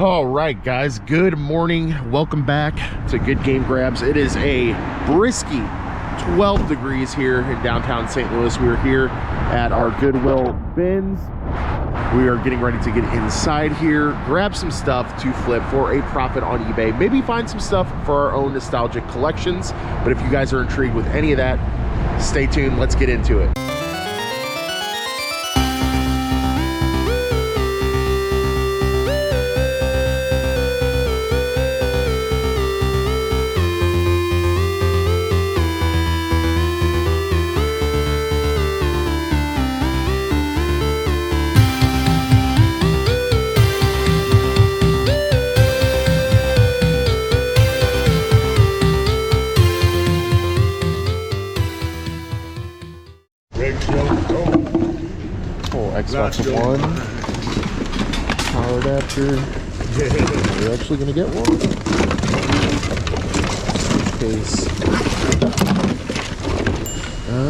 All right, guys, good morning. Welcome back to Good Game Grabs. It is a brisky 12 degrees here in downtown St. Louis. We are here at our Goodwill bins. We are getting ready to get inside here, grab some stuff to flip for a profit on eBay, maybe find some stuff for our own nostalgic collections. But if you guys are intrigued with any of that, stay tuned. Let's get into it. Xbox One power adapter. We're actually gonna get one. Case. Not.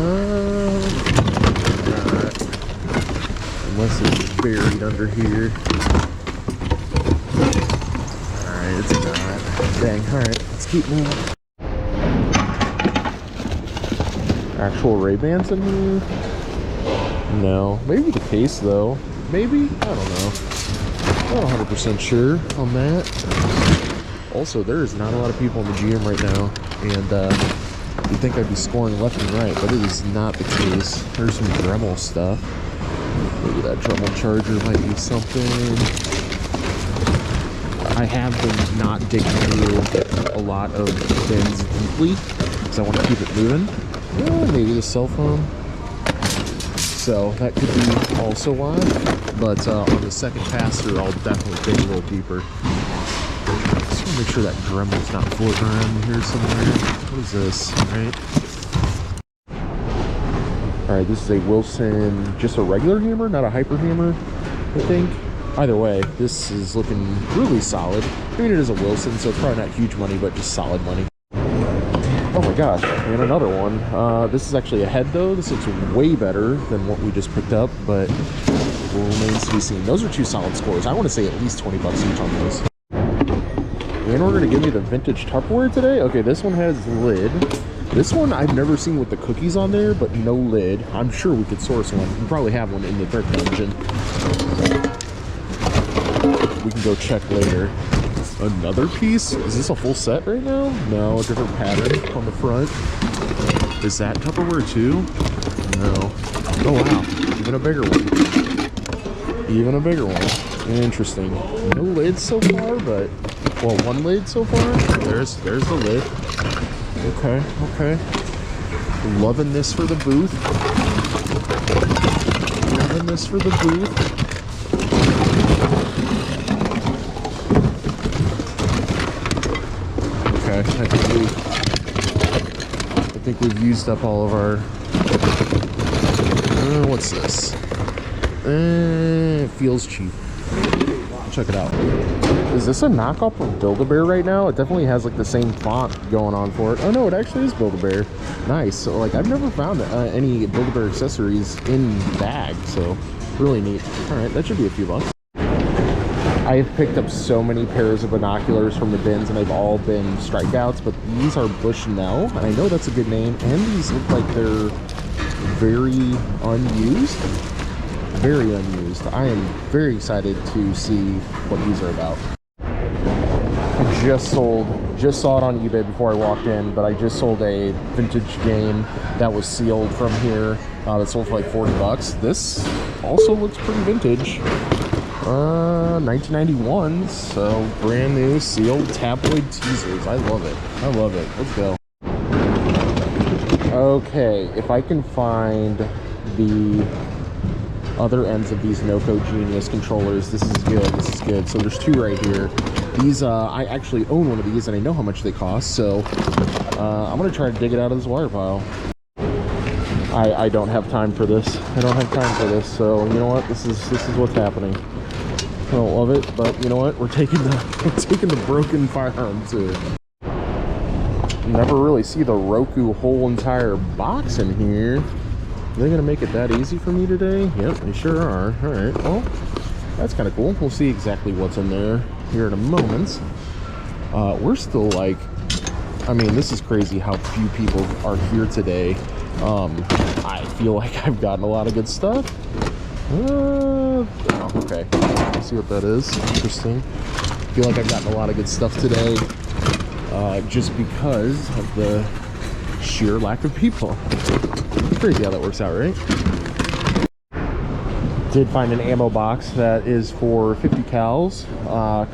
Unless it's buried under here. Alright, it's not. Dang, alright, let's keep moving. Actual Ray-Bans in here? No. Maybe the case, though. Maybe? I don't know. Not 100% sure on that. Also, there is not a lot of people in the GM right now, and you'd think I'd be scoring left and right, but it is not the case. There's some Dremel stuff. Maybe that Dremel charger might be something. I have been not digging through a lot of bins deeply, because I want to keep it moving. Maybe the cell phone. So that could be also why, but on the second pass through, I'll definitely dig a little deeper. Just want to make sure that Dremel's not floating around here somewhere. What is this? All right, this is a Wilson, just a regular hammer, not a hyper hammer, I think. Either way, this is looking really solid. I mean, it is a Wilson, so it's probably not huge money, but just solid money. Oh my gosh, and another one. This is actually a head though. This looks way better than what we just picked up, but remains to be seen. Those are two solid scores. I want to say at least 20 bucks each on those. And we're gonna give me the vintage Tupperware today. Okay, this one has lid. This one I've never seen with the cookies on there, but no lid. I'm sure we could source one. We probably have one in the Thrifting engine. We can go check later. Another piece? Is this a full set right now? No, a different pattern on the front. Is that Tupperware too? No. Oh wow, even a bigger one. Even a bigger one. Interesting. No lid so far, but well, one lid so far. There's the lid. Okay, okay. Loving this for the booth. Loving this for the booth. I think we've used up all of our. What's this? It feels cheap. Check it out. Is this a knockoff of Build-A-Bear right now? It definitely has like the same font going on for it. Oh no, it actually is Build-A-Bear. Nice. So like I've never found any Build-A-Bear accessories in bags, so really neat. All right, that should be a few bucks. I've picked up so many pairs of binoculars from the bins, and they've all been strikeouts, but these are Bushnell, and I know that's a good name, and these look like they're very unused. Very unused. I am very excited to see what these are about. I just saw it on eBay before I walked in, but I just sold a vintage game that was sealed from here that sold for like 40 bucks. This also looks pretty vintage. 1991, so brand new sealed tabloid teasers. I love it. I love it. Let's go. Okay, if I can find the other ends of these Noco Genius controllers, this is good. This is good. So there's two right here. These, I actually own one of these, and I know how much they cost, so I'm gonna try to dig it out of this wire pile. I don't have time for this. I don't have time for this. So you know what? This is what's happening. I don't love it, but you know what? We're taking the broken firearm too. Never really see the Roku whole entire box in here. Are they gonna make it that easy for me today? Yep, they sure are. All right. Well, That's kind of cool. We'll see exactly what's in there here in a moment. We're still like, I mean, this is crazy how few people are here today. I feel like I've gotten a lot of good stuff. Oh, okay. Let's see what that is. Interesting. I feel like I've gotten a lot of good stuff today, just because of the sheer lack of people. Crazy how that works out, right? Did find an ammo box that is for 50 cals.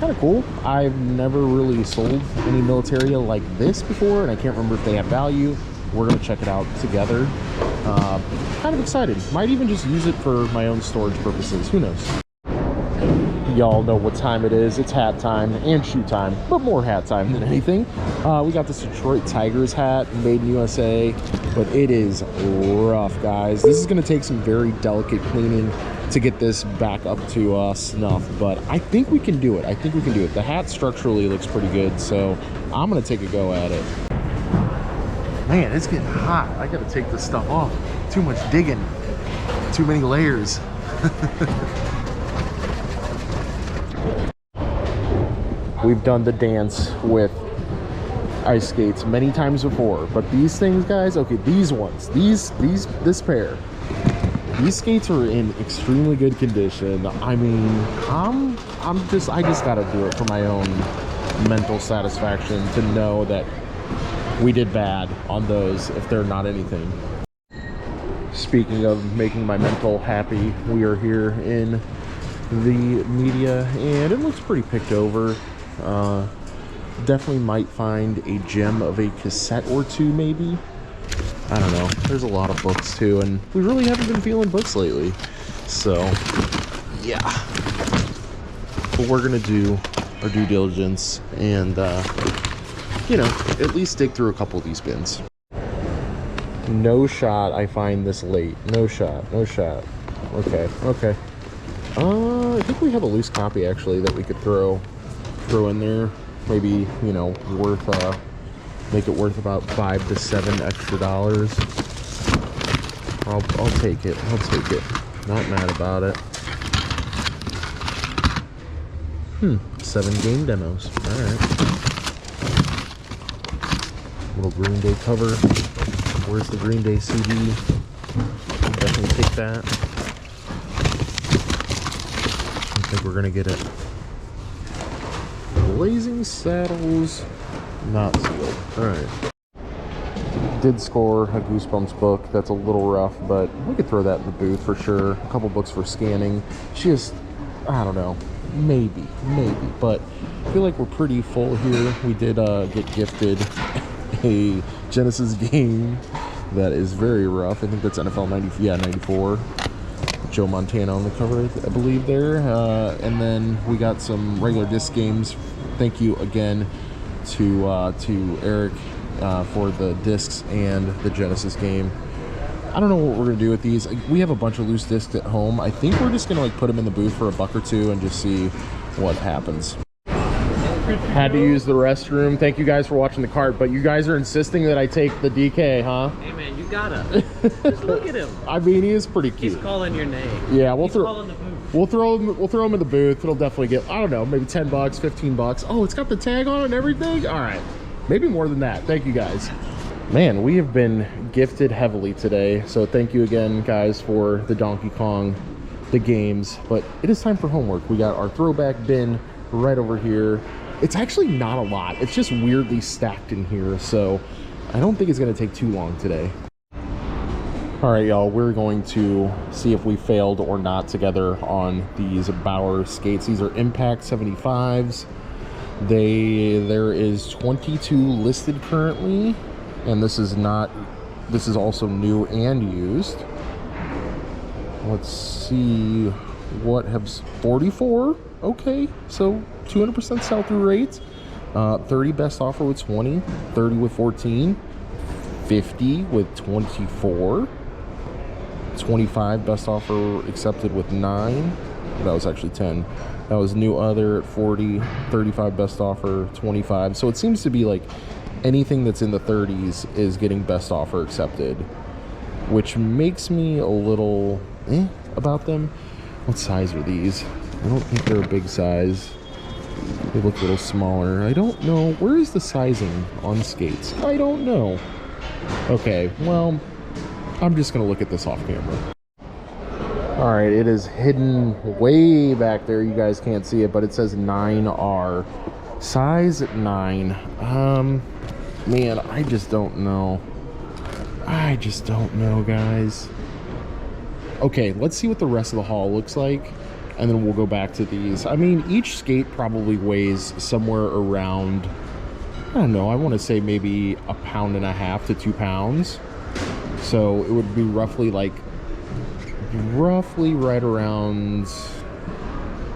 Kind of cool. I've never really sold any militaria like this before, and I can't remember if they have value. We're gonna check it out together. Kind of excited. Might even just use it for my own storage purposes. Who knows? Y'all know what time it is. It's hat time and shoe time, but more hat time than anything. We got this Detroit Tigers hat, made in USA, but it is rough, guys. This is gonna take some very delicate cleaning to get this back up to snuff, but I think we can do it. I think we can do it. The hat structurally looks pretty good, so I'm gonna take a go at it. Man, it's getting hot. I gotta take this stuff off. Too much digging. Too many layers. We've done the dance with ice skates many times before, but these things, guys, okay, these ones, this pair, these skates are in extremely good condition. I mean, I just gotta do it for my own mental satisfaction to know that we did bad on those if they're not anything. Speaking of making my mental happy, we are here in the media and it looks pretty picked over. Definitely might find a gem of a cassette or two, maybe. I don't know. There's a lot of books too, and we really haven't been feeling books lately. So, yeah. But we're gonna do our due diligence and, you know, at least dig through a couple of these bins. No shot I find this late. No shot. No shot. Okay. Okay. I think we have a loose copy actually that we could throw in there. Maybe, you know, make it worth about $5 to $7 extra. I'll take it. I'll take it. Not mad about it. 7 game demos. All right. Little Green Day cover. Where's the Green Day CD? Definitely take that. I think we're gonna get it. Blazing Saddles, not sealed. All right. Did score a Goosebumps book. That's a little rough, but we could throw that in the booth for sure. A couple books for scanning. Just, I don't know. Maybe. But I feel like we're pretty full here. We did get gifted a Genesis game that is very rough. I think that's NFL 94. Joe Montana on the cover, I believe there. And then we got some regular disc games. Thank you again to Eric for the discs and the Genesis game. I don't know what we're gonna do with these. We have a bunch of loose discs at home. I think we're just gonna like put them in the booth for a buck or two and just see what happens. Had to use the restroom. Thank you guys for watching the cart, but you guys are insisting that I take the DK, huh? Hey man, you gotta. Just look at him. I mean, he is pretty cute. He's calling your name. Yeah, we'll throw him in the booth. It'll definitely get, I don't know, maybe 10 bucks, 15 bucks. Oh, it's got the tag on it and everything. All right, maybe more than that. Thank you guys. Man, we have been gifted heavily today, so thank you again, guys, for the Donkey Kong, the games. But it is time for homework. We got our throwback bin right over here. It's actually not a lot. It's just weirdly stacked in here, so I don't think it's gonna take too long today. All right, y'all, we're going to see if we failed or not together on these Bauer skates. These are Impact 75s. There is 22 listed currently, and this is also new and used. Let's see what has 44. Okay, so 200% sell-through rate. 30 best offer with 20, 30 with 14, 50 with 24, 25 best offer accepted with 9. That was actually 10. That was new other at 40, 35 best offer, 25. So it seems to be like anything that's in the 30s is getting best offer accepted, which makes me a little about them. What size are these? I don't think they're a big size. They look a little smaller. I don't know. Where is the sizing on skates? I don't know. Okay, well, I'm just going to look at this off camera. All right, it is hidden way back there. You guys can't see it, but it says 9R. Size 9. Man, I just don't know. I just don't know, guys. Okay, let's see what the rest of the haul looks like, and then we'll go back to these. I mean, each skate probably weighs somewhere around, I don't know, I want to say maybe 1.5 pounds to 2 pounds. So it would be roughly right around,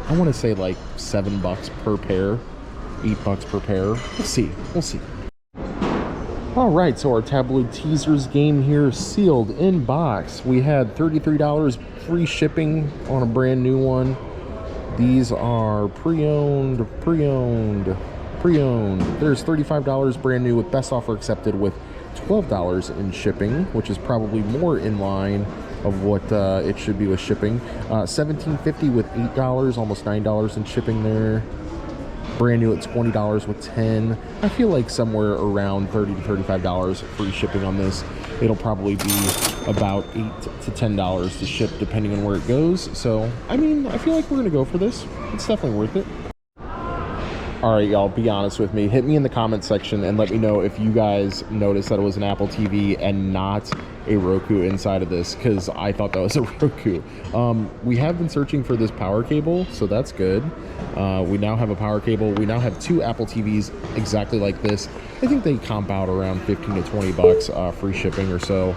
I want to say like $7 per pair, $8 per pair. We'll see. All right, so our tabloid teasers game here, sealed in box. We had $33 free shipping on a brand new one. These are pre-owned. There's $35 brand new with best offer accepted with $12 in shipping, which is probably more in line of what it should be with shipping. $17.50 with $8, almost $9 in shipping there. Brand new at $20 with 10. I feel like somewhere around $30 to $35 free shipping on this. It'll probably be about $8 to $10 to ship depending on where it goes. So I mean, I feel like we're gonna go for this. It's definitely worth it. All right, y'all, be honest with me. Hit me in the comment section and let me know if you guys noticed that it was an Apple TV and not a Roku inside of this, because I thought that was a Roku. We have been searching for this power cable, so that's good. We now have a power cable. We now have 2 Apple TVs exactly like this. I think they comp out around 15 to 20 bucks free shipping or so.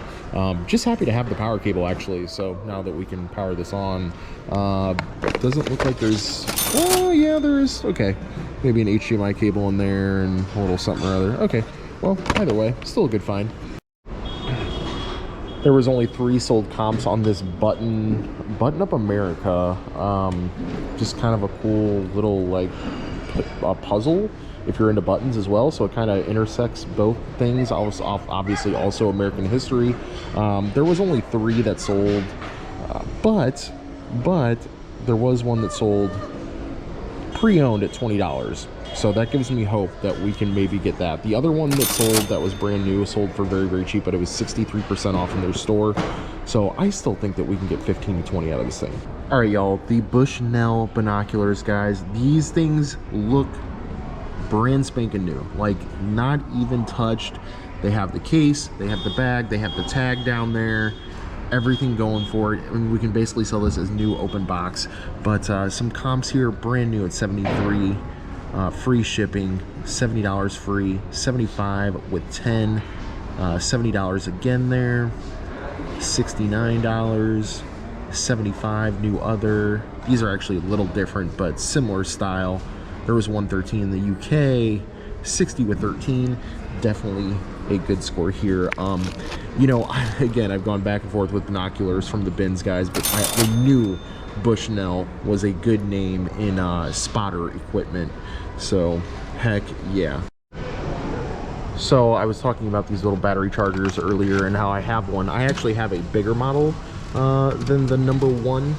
Just happy to have the power cable, actually. So now that we can power this on, doesn't look like there's, oh yeah, there is. Okay, maybe an HDMI cable in there and a little something or other. Okay, well, either way, still a good find. There was only 3 sold comps on this Button Up America. Just kind of a cool little like puzzle if you're into buttons as well. So it kind of intersects both things. Obviously also American history. There was only 3 that sold, but there was one that sold pre-owned at $20. So that gives me hope that we can maybe get that. The other one that sold that was brand new sold for very, very cheap, but it was 63% off in their store. So I still think that we can get 15 to 20 out of this thing. All right, y'all, the Bushnell binoculars, guys. These things look brand spanking new, like not even touched. They have the case, they have the bag, they have the tag down there, everything going for it. I mean, we can basically sell this as new open box. But some comps here, brand new at 73. Free shipping, $70 free, 75 with 10, $70 again there, $69, 75 new other. These are actually a little different but similar style. There was 113 in the UK, 60 with 13. Definitely a good score here. You know, again, I've gone back and forth with binoculars from the BINS guys, but I knew Bushnell was a good name in spotter equipment. So heck yeah. So I was talking about these little battery chargers earlier and how I have one. I actually have a bigger model than the number 1.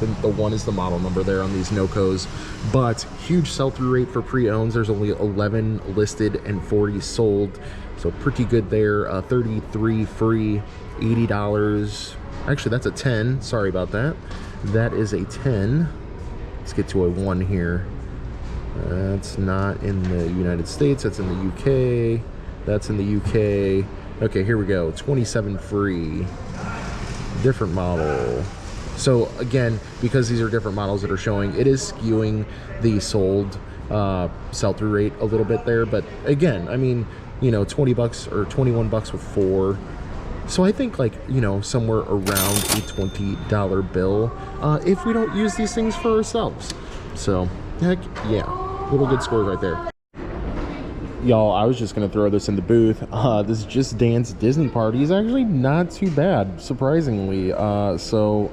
The 1 is the model number there on these Nocos, but huge sell-through rate for pre-owns. There's only 11 listed and 40 sold, so pretty good there. 33 free, $80. Actually, that's a 10. Sorry about that. That is a 10. Let's get to a 1 here. That's not in the United States. That's in the UK. That's in the UK. Okay, here we go. 27 free. Different model. So again, because these are different models that are showing, it is skewing the sold sell-through rate a little bit there. But again, I mean, you know, 20 bucks or 21 bucks with 4. So I think, like, you know, somewhere around a $20 bill if we don't use these things for ourselves. So heck yeah, little good scores right there. Y'all, I was just gonna throw this in the booth. This Just Dance Disney Party is actually not too bad, surprisingly. So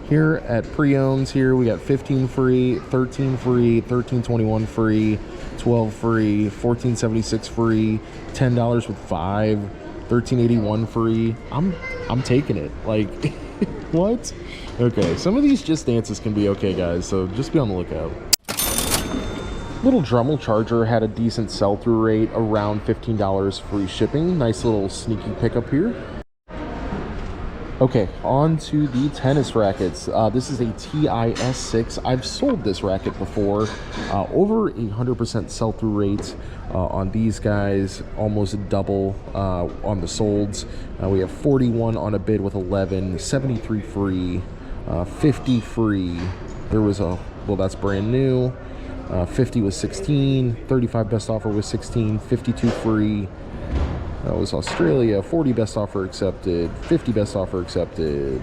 here at pre-owns here, we got 15 free, 13 free, 13.21 free, 12 free, 14.76 free, $10 with 5, 13.81 free. I'm taking it. Like What? Okay, some of these just dances can be okay, guys, so just be on the lookout. Little Dremel charger had a decent sell-through rate, around $15 free shipping. Nice little sneaky pickup here. Okay, on to the tennis rackets. This is a TIS6. I've sold this racket before. Over 100% sell-through rate on these guys, almost double on the solds. We have 41 on a bid with 11, 73 free, 50 free. There was a, well, that's brand new. 50 was 16, 35 best offer was 16, 52 free. That was Australia. 40 best offer accepted, 50 best offer accepted,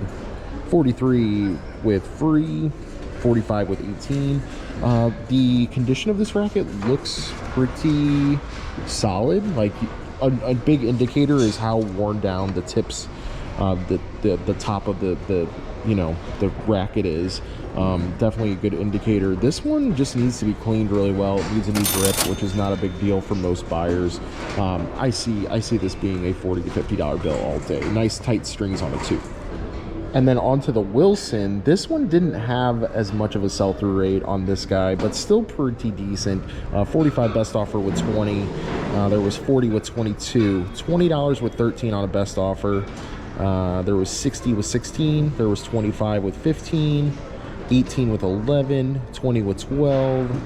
43 with free, 45 with 18. The condition of this racket looks pretty solid. Like a big indicator is how worn down the tips, the top of the you know, the racket is. Definitely a good indicator. This one just needs to be cleaned really well. It needs a new grip, which is not a big deal for most buyers. I see this being a $40 to $50 bill all day. Nice tight strings on it too. And then onto the Wilson. This one didn't have as much of a sell-through rate on this guy, but still pretty decent. 45 best offer with 20. There was 40 with 22. $20 with 13 on a best offer. There was 60 with 16. There was 25 with 15. 18 with 11, 20 with 12,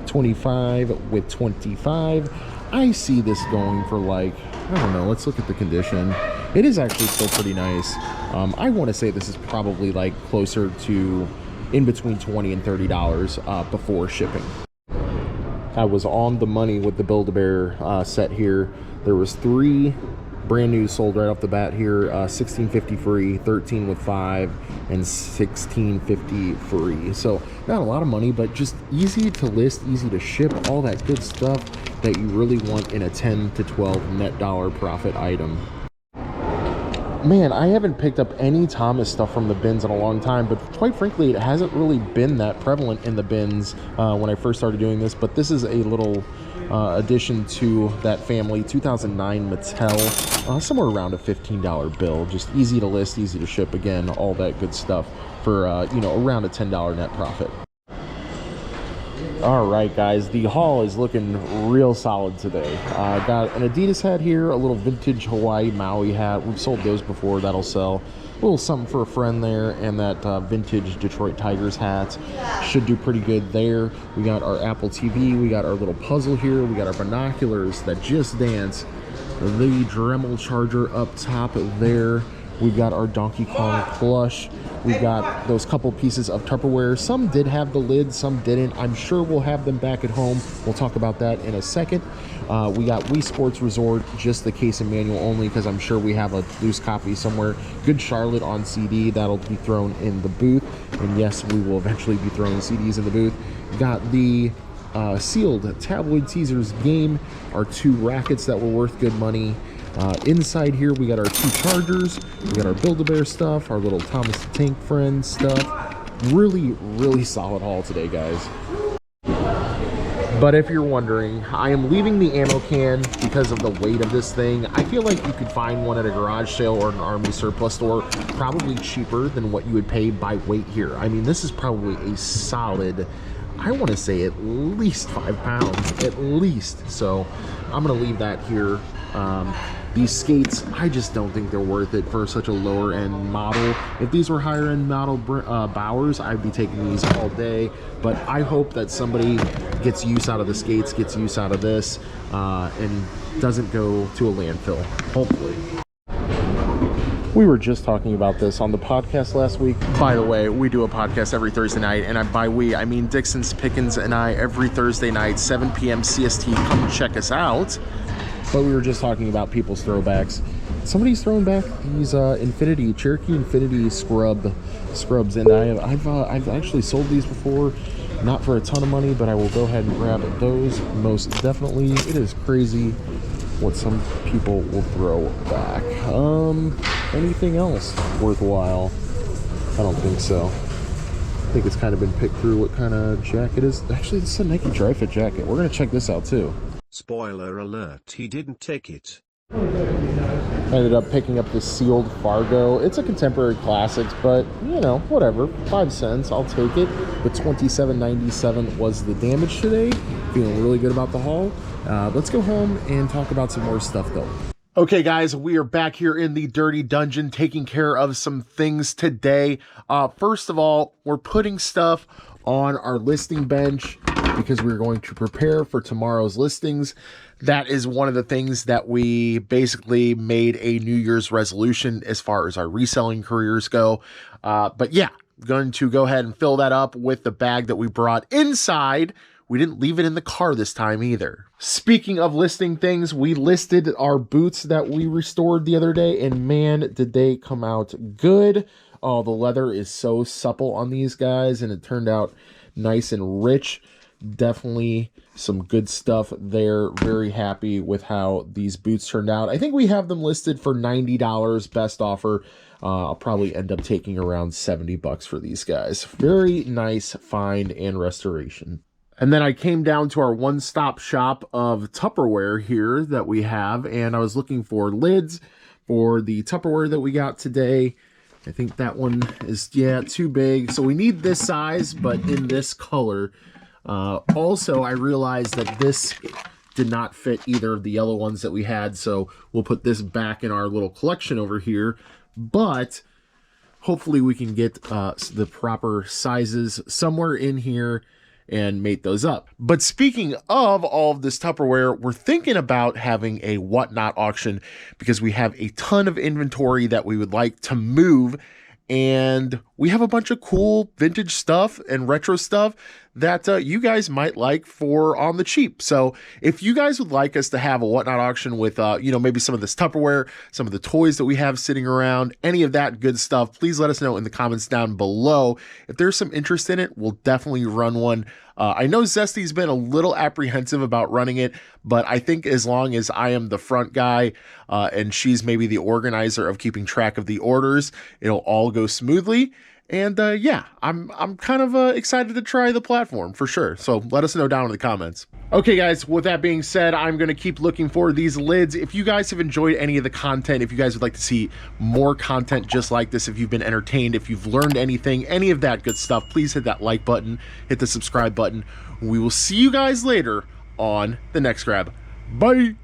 25 with 25. I see this going for like, I don't know, let's look at the condition. It is actually still pretty nice. I want to say this is probably like closer to in between $20 and $30 before shipping. I was on the money with the Build-A-Bear set here. There was 3 brand new sold right off the bat here. 1650 free, 13 with 5, and 1650 free. So not a lot of money, but just easy to list, easy to ship, all that good stuff that you really want in a 10 to 12 net dollar profit item. Man, I haven't picked up any Thomas stuff from the bins in a long time, but quite frankly, it hasn't really been that prevalent in the bins when I first started doing this. But this is a little addition to that family. 2009 Mattel, somewhere around a $15 bill. Just easy to list, easy to ship. Again, all that good stuff for you know, around a $10 net profit. All right, guys, the haul is looking real solid today. Got an Adidas hat here, a little vintage Hawaii Maui hat. We've sold those before. That'll sell. A little something for a friend there, and that vintage Detroit Tigers hat should do pretty good there. We got our Apple TV. We got our little puzzle here. We got our binoculars that just dance. The Dremel charger up top there. We've got our Donkey Kong plush. We got those couple pieces of Tupperware. Some did have the lid, some didn't. I'm sure we'll have them back at home. We'll talk about that in a second. We got Wii Sports Resort, just the case and manual only, because I'm sure we have a loose copy somewhere. Good Charlotte on CD. That'll be thrown in the booth. And yes, we will eventually be throwing CDs in the booth. Got the sealed Tabloid Teasers game, our 2 rackets that were worth good money. Inside here, we got our 2 chargers, we got our Build-A-Bear stuff, our little Thomas the Tank Friend stuff. Really solid haul today, guys. But if you're wondering, I am leaving the ammo can because of the weight of this thing. I feel like you could find one at a garage sale or an army surplus store probably cheaper than what you would pay by weight here. I mean, this is probably a solid, I want to say at least 5 pounds, at least. So I'm going to leave that here. These skates, I just don't think they're worth it for such a lower end model. If these were higher end model Bowers, I'd be taking these all day. But I hope that somebody gets use out of the skates, gets use out of this, and doesn't go to a landfill, hopefully. We were just talking about this on the podcast last week. By the way, we do a podcast every Thursday night, and by we, I mean Dixon's, Pickens, and I every Thursday night, 7 p.m. CST. Come check us out. But we were just talking about people's throwbacks. Somebody's throwing back these Cherokee Infinity scrubs, and I've actually sold these before, not for a ton of money, but I will go ahead and grab those most definitely. It is crazy what some people will throw back. Anything else worthwhile? I don't think so. I think it's kind of been picked through what kind of jacket it is. Actually, it's a Nike Dry Fit jacket. We're gonna check this out too. Spoiler alert, he didn't take it. Ended up picking up the sealed Fargo. It's a contemporary classics, but you know, whatever. 5 cents, I'll take it. But $27.97 was the damage today. Feeling really good about the haul. Let's go home and talk about some more stuff though. Okay guys, we are back here in the Dirty Dungeon taking care of some things today. First of all, we're putting stuff on our listing bench because we're going to prepare for tomorrow's listings. That is one of the things that we basically made a New Year's resolution as far as our reselling careers go. But yeah, going to go ahead and fill that up with the bag that we brought inside. We didn't leave it in the car this time either. Speaking of listing things, we listed our boots that we restored the other day, and man, did they come out good. Oh, the leather is so supple on these guys, and it turned out nice and rich. Definitely some good stuff there. Very happy with how these boots turned out. I think we have them listed for $90 best offer. I'll probably end up taking around $70 for these guys. Very nice find and restoration. And then I came down to our one-stop shop of Tupperware here that we have, and I was looking for lids for the Tupperware that we got today. I think that one is, yeah, too big. So we need this size, but in this color. Also, I realized that this did not fit either of the yellow ones that we had, so we'll put this back in our little collection over here. But hopefully we can get the proper sizes somewhere in here and mate those up. But speaking of all of this Tupperware, we're thinking about having a whatnot auction because we have a ton of inventory that we would like to move, and we have a bunch of cool vintage stuff and retro stuff that you guys might like for on the cheap. So if you guys would like us to have a whatnot auction with, you know, maybe some of this Tupperware, some of the toys that we have sitting around, any of that good stuff, please let us know in the comments down below. If there's some interest in it, we'll definitely run one. I know Zesty's been a little apprehensive about running it, but I think as long as I am the front guy and she's maybe the organizer of keeping track of the orders, it'll all go smoothly. And yeah, I'm kind of excited to try the platform for sure. So let us know down in the comments. Okay guys, with that being said, I'm going to keep looking for these lids. If you guys have enjoyed any of the content, if you guys would like to see more content just like this, if you've been entertained, if you've learned anything, any of that good stuff, please hit that like button, hit the subscribe button. We will see you guys later on the next grab. Bye.